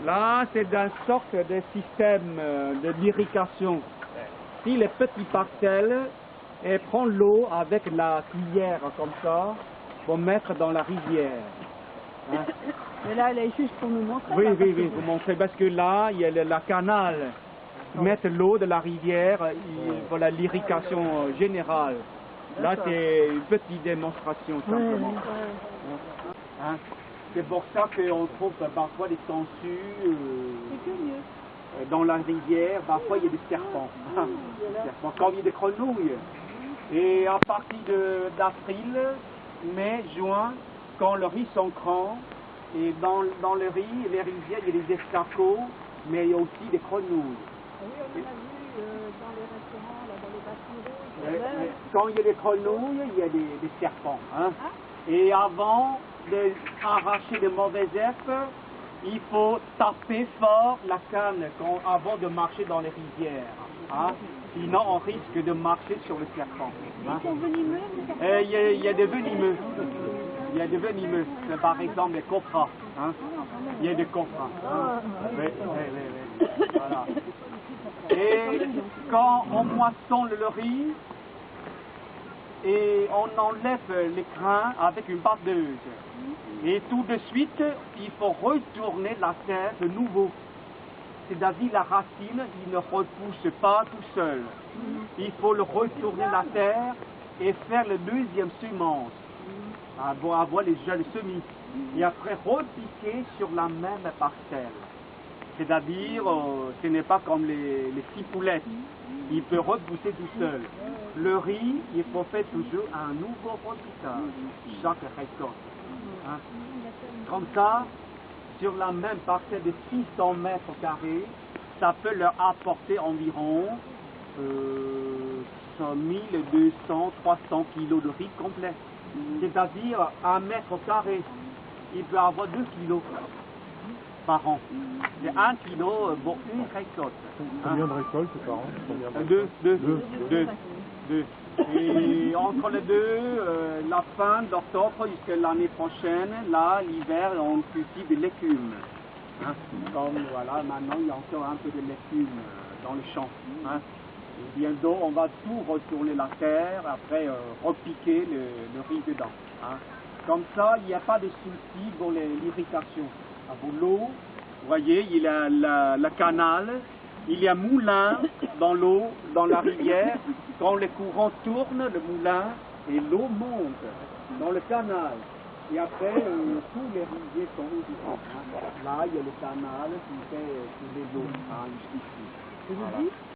Là, c'est une sorte de système d'irrigation. Si les petits parcelles, elles prennent l'eau avec la cuillère comme ça, pour mettre dans la rivière. Hein? Mais là, elle est juste pour nous montrer. Oui, oui, oui, vous montrez, parce que là, il y a la canal. Mettre l'eau de la rivière, voilà l'irrigation générale. Là, c'est une petite démonstration simplement. Hein? C'est pour ça qu'on trouve parfois des sangsues dans la rivière, parfois il y a des serpents. Quand il y a des grenouilles. Et à partir d'avril, mai, juin, quand le riz sont grands, et dans le riz, les rivières, il y a des escargots, mais il y a aussi des grenouilles. Oui, on en a vu dans les restaurants, là, dans les bâtiments. Quand il y a des grenouilles, il y a des serpents. Hein? Et avant d'arracher les mauvaises herbes, il faut taper fort la canne avant de marcher dans les rivières. Hein? Sinon, on risque de marcher sur le serpent. Hein? Ils sont venimeux, il y a des venimeux. Il y a des venimeux. Par exemple, les cobras. Hein? Il y a des cobras. Hein? Oui, oui, oui, oui. Voilà. Et quand on moissonne le riz, et on enlève les grains avec une batteuse. Et tout de suite, il faut retourner la terre de nouveau. C'est-à-dire la racine, il ne repousse pas tout seul. Il faut le retourner la terre et faire le deuxième semence, pour avoir les jeunes semis. Et après repiquer sur la même parcelle. C'est-à-dire, ce n'est pas comme les cipoulettes. Il peut repousser tout seul. Le riz, il faut faire toujours un nouveau repiquage, chaque récolte. Hein? Comme ça, sur la même parcelle de 600 mètres carrés, ça peut leur apporter environ 1200, 300 kilos de riz complet. C'est-à-dire, 1 mètre carré, il peut avoir 2 kilos par an. C'est 1 kilo pour une récolte. Combien de récoltes par an? Deux. Et entre les deux, la fin d'octobre jusqu'à l'année prochaine, là, l'hiver, on cultive des légumes. Hein? Comme voilà, maintenant il y a encore un peu de légumes dans le champ. Hein? Et bientôt, on va tout retourner la terre, après repiquer le riz dedans. Hein? Comme ça, il n'y a pas de souci pour l'irrigation. Pour l'eau, vous voyez, il y a le canal, il y a un moulin dans l'eau, dans la rivière. Quand le courant tourne, le moulin, et l'eau monte dans le canal. Et après, tous les rivières sont autour. Là, il y a le canal qui fait les eaux jusqu'ici. Voilà.